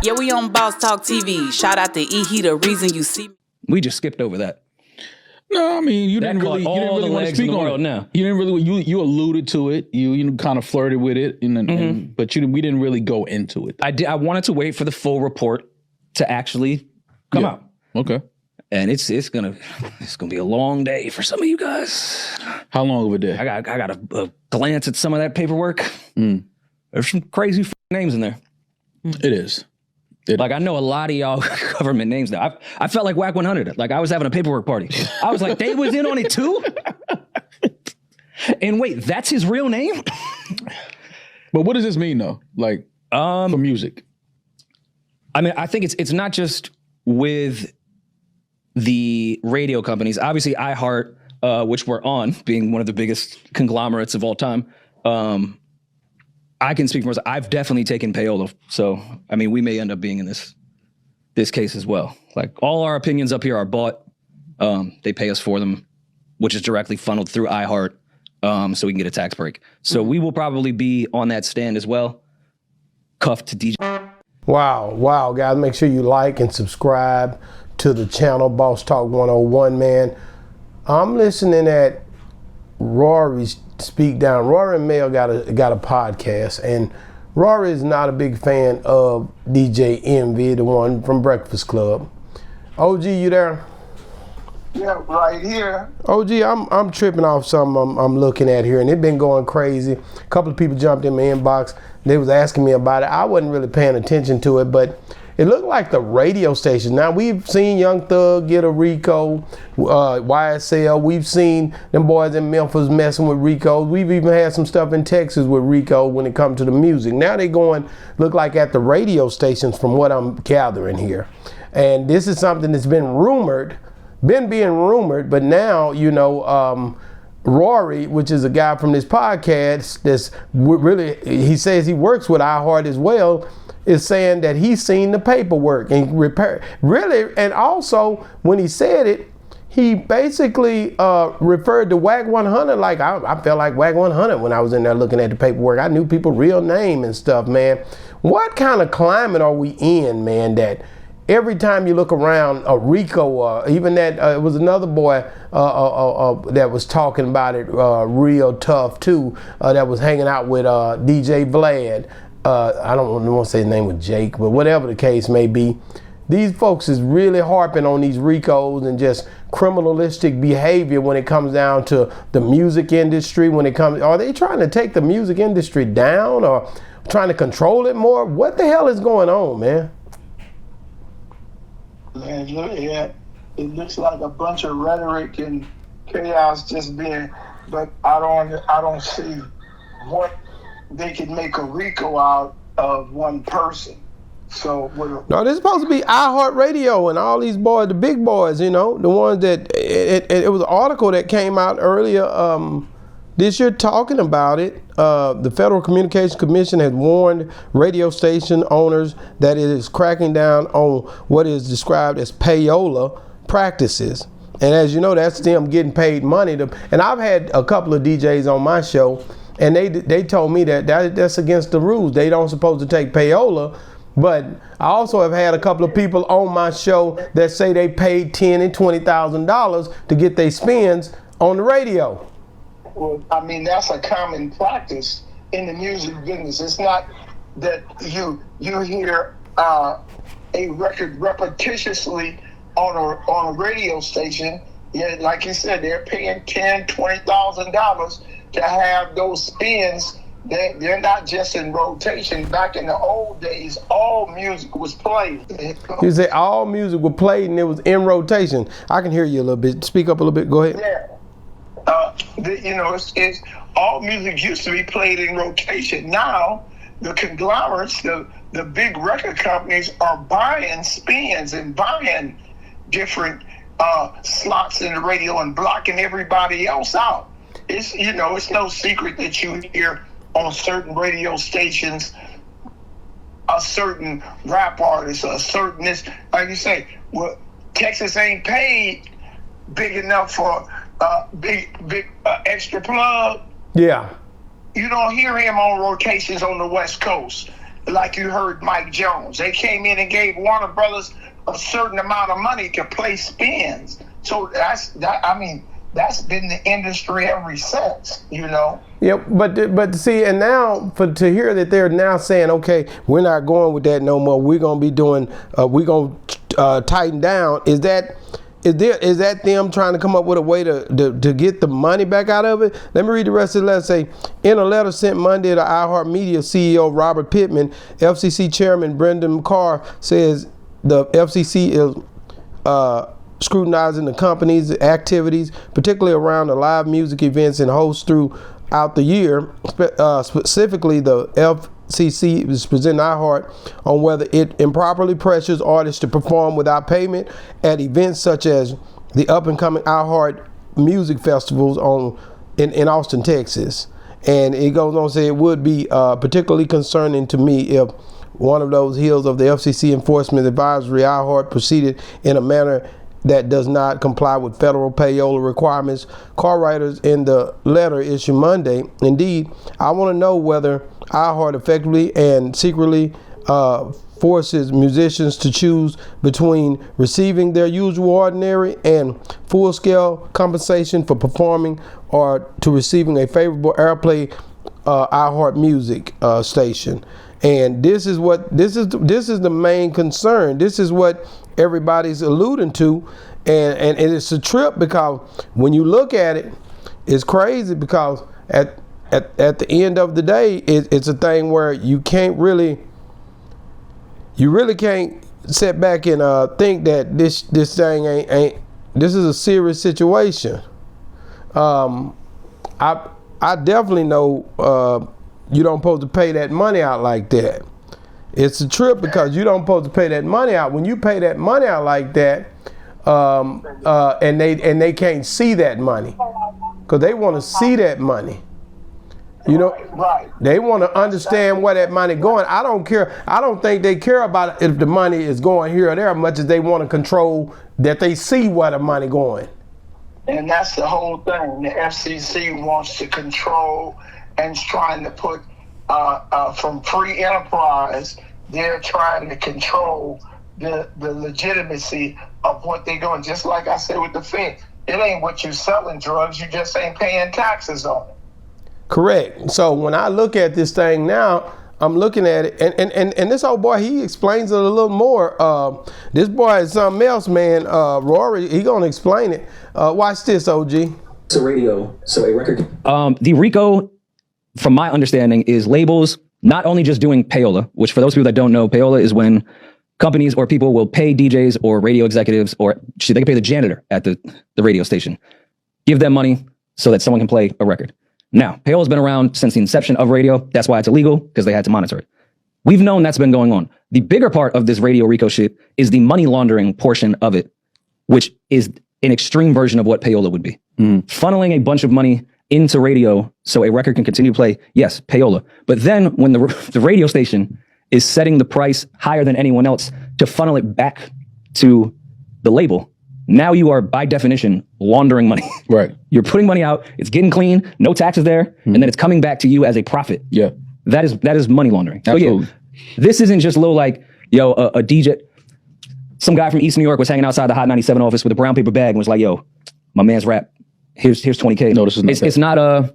Yeah, we on Boss Talk TV. Shout out to E. The reason you see me. We just skipped over that. No, I mean you didn't really want to speak on it. Now you didn't really you alluded to it. You kind of flirted with it, but we didn't really go into it. I wanted to wait for the full report to actually come out. Okay. And it's gonna be a long day for some of you guys. How long of a day? I got a glance at some of that paperwork. There's some crazy names in there. It is. Like, I know a lot of y'all government names now. I felt like WAC 100. Like, I was having a paperwork party. I was like, they was in on it too? And wait, that's his real name? But what does this mean, though? Like, for music? I mean, I think it's not just with the radio companies. Obviously, iHeart, which we're on, being one of the biggest conglomerates of all time, I can speak for myself. I've definitely taken payola. So, I mean, we may end up being in this case as well. Like, all our opinions up here are bought. They pay us for them, which is directly funneled through iHeart, so we can get a tax break. So we will probably be on that stand as well, cuffed to DJ. Wow, guys. Make sure you like and subscribe to the channel, Boss Talk 101, man. I'm listening at Rory's Speak Down. Rory and Mel got a podcast, and Rory is not a big fan of DJ Envy, the one from Breakfast Club. OG, you there? Yeah, right here. OG, I'm tripping off something I'm looking at here, and it been going crazy. A couple of people jumped in my inbox. They was asking me about it. I wasn't really paying attention to it, but it looked like the radio station. Now, we've seen Young Thug get a RICO, YSL. We've seen them boys in Memphis messing with RICOs. We've even had some stuff in Texas with RICO when it comes to the music. Now they look like at the radio stations from what I'm gathering here. And this is something that's been being rumored, but now, Rory, which is a guy from this podcast that's really, he says he works with iHeart as well, is saying that he's seen the paperwork and and also when he said it, he basically referred to WAC 100 like I felt like WAC 100 when I was in there looking at the paperwork. I knew people's real name and stuff, man. What kind of climate are we in, man, that every time you look around a RICO, even that it was another boy that was talking about it real tough too, that was hanging out with DJ Vlad. I don't want to say his name was Jake, but whatever the case may be, these folks is really harping on these RICOs and just criminalistic behavior when it comes down to the music industry. Are they trying to take the music industry down or trying to control it more? What the hell is going on, man? Man, it looks like a bunch of rhetoric and chaos but I don't see what they can make a RICO out of one person. So no, this is supposed to be iHeartRadio and all these boys, the big boys, the ones that it was an article that came out earlier this year talking about it. The Federal Communications Commission has warned radio station owners that it is cracking down on what is described as payola practices. And as you know, that's them getting paid money. And I've had a couple of DJs on my show, and they told me that's against the rules. They don't supposed to take payola. But I also have had a couple of people on my show that say they paid $10,000 and $20,000 to get their spins on the radio. Well, I mean, that's a common practice in the music business. It's not that you hear a record repetitiously on a radio station. Yeah, like you said, they're paying $10,000, $20,000 to have those spins. They're not just in rotation. Back in the old days, all music was played. You say all music was played and it was in rotation. I can hear you a little bit. Speak up a little bit. Go ahead. Yeah. It's all music used to be played in rotation. Now, the conglomerates, the big record companies are buying spins and buying different slots in the radio and blocking everybody else out. It's no secret that you hear on certain radio stations a certain rap artist, a certain this, like you say, well, Texas ain't paid big enough for big extra plug. Yeah. You don't hear him on rotations on the West Coast. like you heard Mike Jones. They came in and gave Warner Brothers a certain amount of money to play spins. So that's been the industry ever since, you know. Yeah, but see, and now to hear that they're now saying, okay, we're not going with that no more. We're gonna be doing, we're gonna tighten down. Is that them trying to come up with a way to get the money back out of it? Let me read the rest of the letter. Say, in a letter sent Monday to iHeartMedia CEO Robert Pittman, FCC Chairman Brendan McCarr says the FCC is scrutinizing the company's activities, particularly around the live music events and hosts throughout the year. Specifically, the FCC is presenting iHeart on whether it improperly pressures artists to perform without payment at events such as the up-and-coming iHeart Music Festivals in Austin, Texas. And it goes on to say it would be particularly concerning to me if one of those hills of the FCC Enforcement Advisory iHeart proceeded in a manner that does not comply with federal payola requirements. Car writers in the letter issued Monday. Indeed, I want to know whether iHeart effectively and secretly forces musicians to choose between receiving their usual ordinary and full-scale compensation for performing or to receiving a favorable airplay iHeart Music station. And this is the main concern. This is what everybody's alluding to, and it's a trip because when you look at it, it's crazy because at the end of the day, it's a thing where you really can't sit back and think that this thing ain't this is a serious situation. I definitely know you don't supposed to pay that money out like that. It's a trip because you don't supposed to pay that money out. When you pay that money out like that, and they can't see that money, because they want to see that money. You know, right. They want to understand where that money going. I don't care. I don't think they care about if the money is going here or there as much as they want to control that they see where the money going. And that's the whole thing. The FCC wants to control and is trying to put from free enterprise, they're trying to control the legitimacy of what they're doing. Just like I said with the Fed, it ain't what you're selling drugs, you just ain't paying taxes on it. Correct. So when I look at this thing now, I'm looking at it, and this old boy, he explains it a little more. This boy is something else, man. Rory, he gonna explain it. Watch this, OG. So a record. The RICO, from my understanding, is labels not only just doing payola, which for those people that don't know, payola is when companies or people will pay DJs or radio executives, or they can pay the janitor at the radio station, give them money so that someone can play a record. Now, payola has been around since the inception of radio. That's why it's illegal, because they had to monitor it. We've known that's been going on. The bigger part of this radio RICO shit is the money laundering portion of it, which is an extreme version of what payola would be. Funneling a bunch of money into radio so a record can continue to play, yes, payola. But then when the radio station is setting the price higher than anyone else to funnel it back to the label, now you are, by definition, laundering money. Right. You're putting money out, it's getting clean, no taxes there, and then it's coming back to you as a profit. Yeah. That is money laundering. Absolutely. So yeah, this isn't just low like, yo, a DJ, some guy from East New York was hanging outside the Hot 97 office with a brown paper bag and was like, yo, my man's rap, here's 20K. No, this is not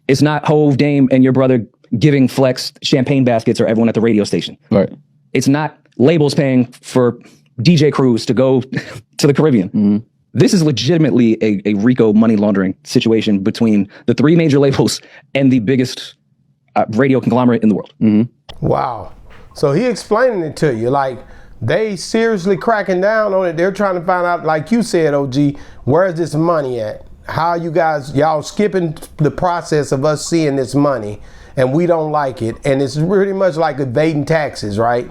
it's not Hove, Dame, and your brother giving Flex champagne baskets or everyone at the radio station. Right. It's not labels paying for DJ crews to go to the Caribbean. This is legitimately a RICO money laundering situation between the three major labels and the biggest radio conglomerate in the world. Wow. So he explaining it to you like they seriously cracking down on it. They're trying to find out, like you said, OG, where's this money at? How y'all skipping the process of us seeing this money, and we don't like it. And it's pretty much like evading taxes, right?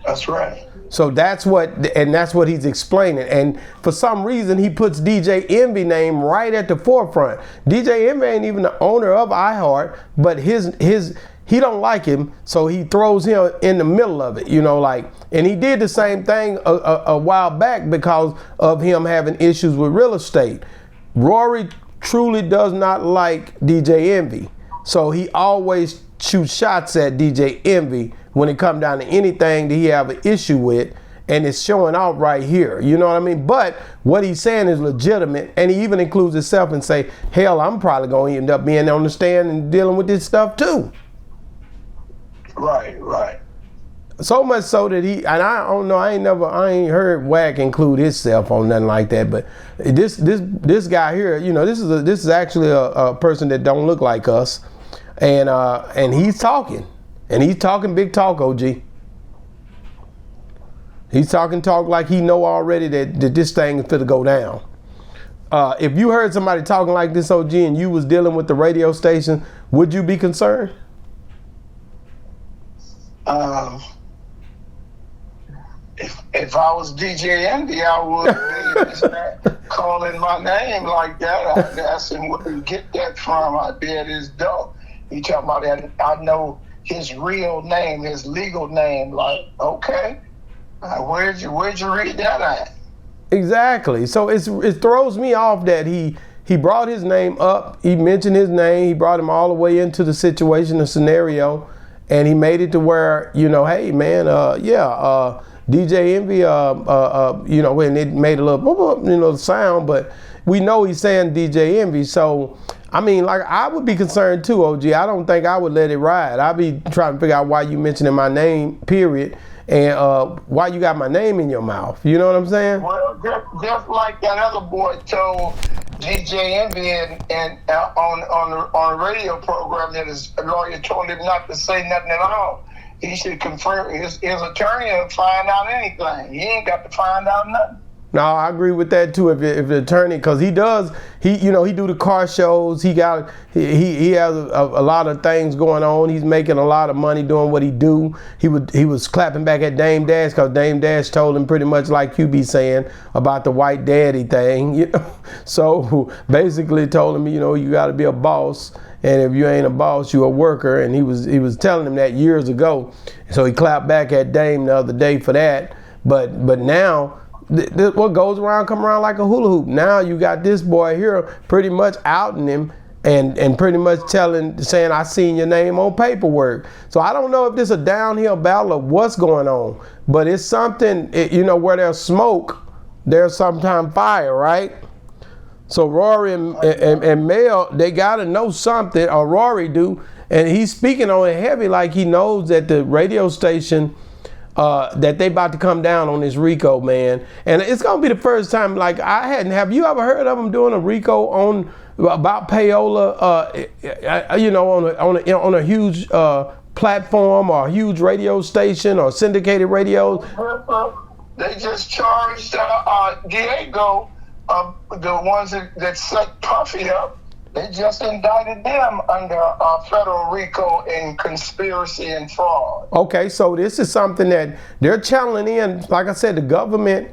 That's right. So that's what he's explaining. And for some reason, he puts DJ Envy name right at the forefront. DJ Envy ain't even the owner of iHeart, but he don't like him, so he throws him in the middle of it, you know, like, and he did the same thing a while back because of him having issues with real estate. Rory truly does not like DJ Envy, so he always shoot shots at DJ Envy when it come down to anything that he have an issue with, and it's showing out right here. You know what I mean? But what he's saying is legitimate, and he even includes himself and say, hell, I'm probably going to end up being on the stand and dealing with this stuff too. Right. So much so that he, and I don't know, I ain't heard Wack include himself on nothing like that. But this guy here, you know, this is actually a person that don't look like us, and he's talking big talk, OG. He's talking talk like he know already that this thing is finna go down. If you heard somebody talking like this, OG, and you was dealing with the radio station, would you be concerned? If I was DJ Envy, I would be calling my name like that. I'd ask him where you get that from. I bet his dog. He talking about that. I know his real name, his legal name. Like, okay, where'd you read that at? Exactly. So it throws me off that he brought his name up. He mentioned his name. He brought him all the way into the situation, the scenario, and he made it to where, you know, hey man, DJ Envy, you know, and it made a little, you know, sound, but we know he's saying DJ Envy. So, I mean, like, I would be concerned too, OG. I don't think I would let it ride. I'd be trying to figure out why you mentioning my name, period, and why you got my name in your mouth. You know what I'm saying? Well, just like that other boy told DJ Envy and on a radio program that his lawyer told him not to say nothing at all. He should confirm his attorney and find out anything. He ain't got to find out nothing. No, I agree with that too. If the attorney, because he do the car shows. He has a lot of things going on. He's making a lot of money doing what he do. He was clapping back at Dame Dash because Dame Dash told him pretty much like you be saying about the white daddy thing. You know? So basically told him, you know, you got to be a boss. And if you ain't a boss, you a worker. And he was telling him that years ago. So he clapped back at Dame the other day for that. But now, what goes around come around like a hula hoop. Now you got this boy here pretty much outing him and pretty much saying I seen your name on paperwork. So I don't know if this is a downhill battle of what's going on. But it's something, you know, where there's smoke, there's sometimes fire, right? So Rory and Mel, they gotta know something, or Rory do, and he's speaking on it heavy like he knows that the radio station, that they about to come down on this RICO, man. And it's gonna be the first time, like have you ever heard of them doing a RICO about Payola, you know, on a huge platform or a huge radio station or syndicated radio? They just charged Diego. The ones that set Puffy up, they just indicted them under federal RICO in conspiracy and fraud. Okay, so this is something that they're channeling in. Like I said, the government,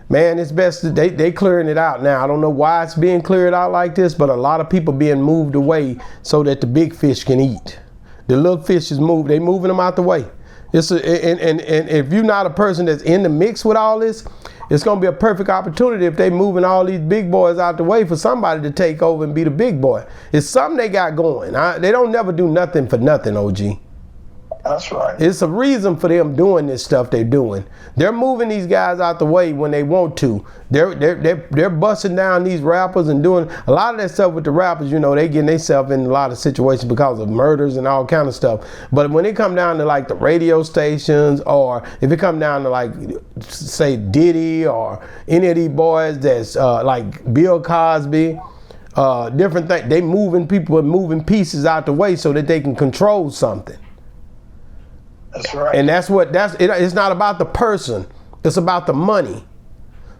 man, it's best that they clearing it out now. I don't know why it's being cleared out like this, but a lot of people being moved away so that the big fish can eat. The little fish is moved. They moving them out the way. And if you're not a person that's in the mix with all this, it's going to be a perfect opportunity if they moving all these big boys out the way for somebody to take over and be the big boy. It's something they got going. They don't never do nothing for nothing, OG. That's right. It's a reason for them doing this stuff they're doing. They're moving these guys out the way when they want to. They're busting down these rappers and doing a lot of that stuff with the rappers. You know, they getting themselves in a lot of situations because of murders and all kind of stuff. But when it come down to like the radio stations, or if it come down to like say Diddy or any of these boys that's like Bill Cosby, different things, they moving people and moving pieces out the way so that they can control something. That's right. And it's not about the person, it's about the money.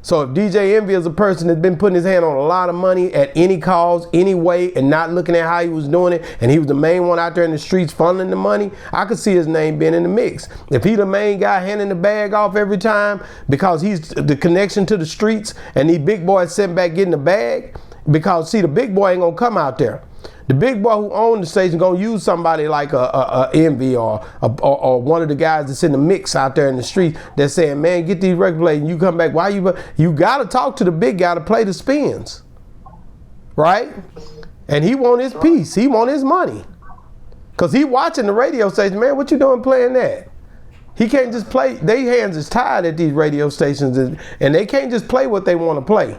So if DJ Envy is a person that's been putting his hand on a lot of money at any cause, any way, and not looking at how he was doing it, and he was the main one out there in the streets funneling the money, I could see his name being in the mix. If he the main guy handing the bag off every time because he's the connection to the streets, and these big boys sitting back getting the bag, because see, the big boy ain't gonna come out there. The big boy who owns the station gonna use somebody like a Envy or one of the guys that's in the mix out there in the street that's saying, man, get these record players and you come back. Why you gotta talk to the big guy to play the spins, right? And he want his piece. He want his money. Because he watching the radio station, man, what you doing playing that? He can't just play. Their hands is tied at these radio stations, and they can't just play what they want to play.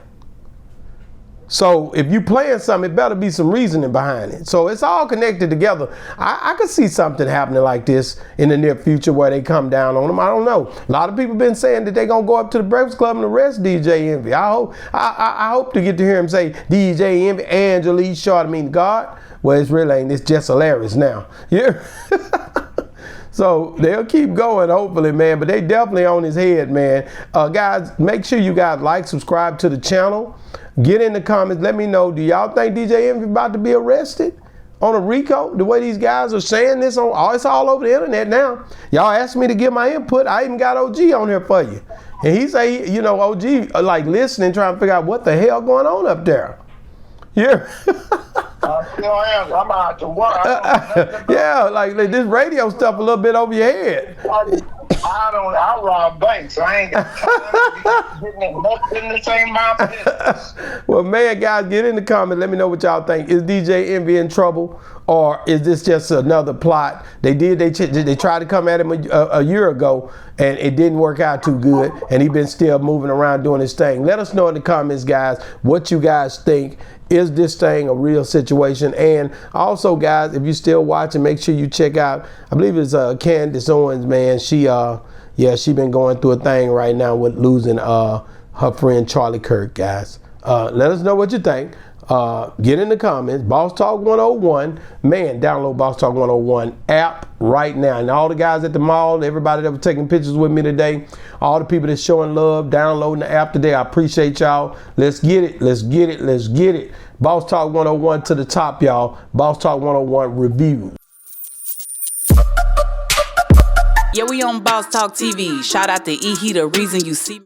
So if you playing something, it better be some reasoning behind it. So it's all connected together. I could see something happening like this in the near future where they come down on them. I don't know. A lot of people been saying that they're gonna go up to the Breakfast Club and arrest DJ Envy. I hope to get to hear him say DJ Envy, Angelique Short, God. Well, it's really ain't. It's just hilarious now. Yeah. So they'll keep going, hopefully, man. But they definitely on his head, man. Guys, make sure you guys like, subscribe to the channel. Get in the comments. Let me know. Do y'all think DJ Envy about to be arrested on a RICO? The way these guys are saying this it's all over the internet now. Y'all asked me to give my input. I even got OG on here for you. And he say, OG like listening, trying to figure out what the hell going on up there. Yeah. I still am. I'm out to work. Yeah, like this radio stuff a little bit over your head. I rob banks. I ain't got time to get nothing in the same business. Well, man, guys, get in the comments. Let me know what y'all think. Is DJ Envy in trouble, or is this just another plot? They tried to come at him a year ago, and it didn't work out too good, and he been still moving around doing his thing. Let us know in the comments, guys, what you guys think. Is this thing a real situation? And also, guys, if you're still watching, make sure you check out, I believe it's Candace Owens, man. She been going through a thing right now with losing her friend Charlie Kirk, guys. Let us know what you think. Get in the comments. Boss Talk 101. Man, download Boss Talk 101 app right now. And all the guys at the mall, everybody that was taking pictures with me today, all the people that's showing love, downloading the app today, I appreciate y'all. Let's get it. Let's get it. Let's get it. Boss Talk 101 to the top, y'all. Boss Talk 101 review. Yeah, we on Boss Talk TV. Shout out to E. He the reason you see me.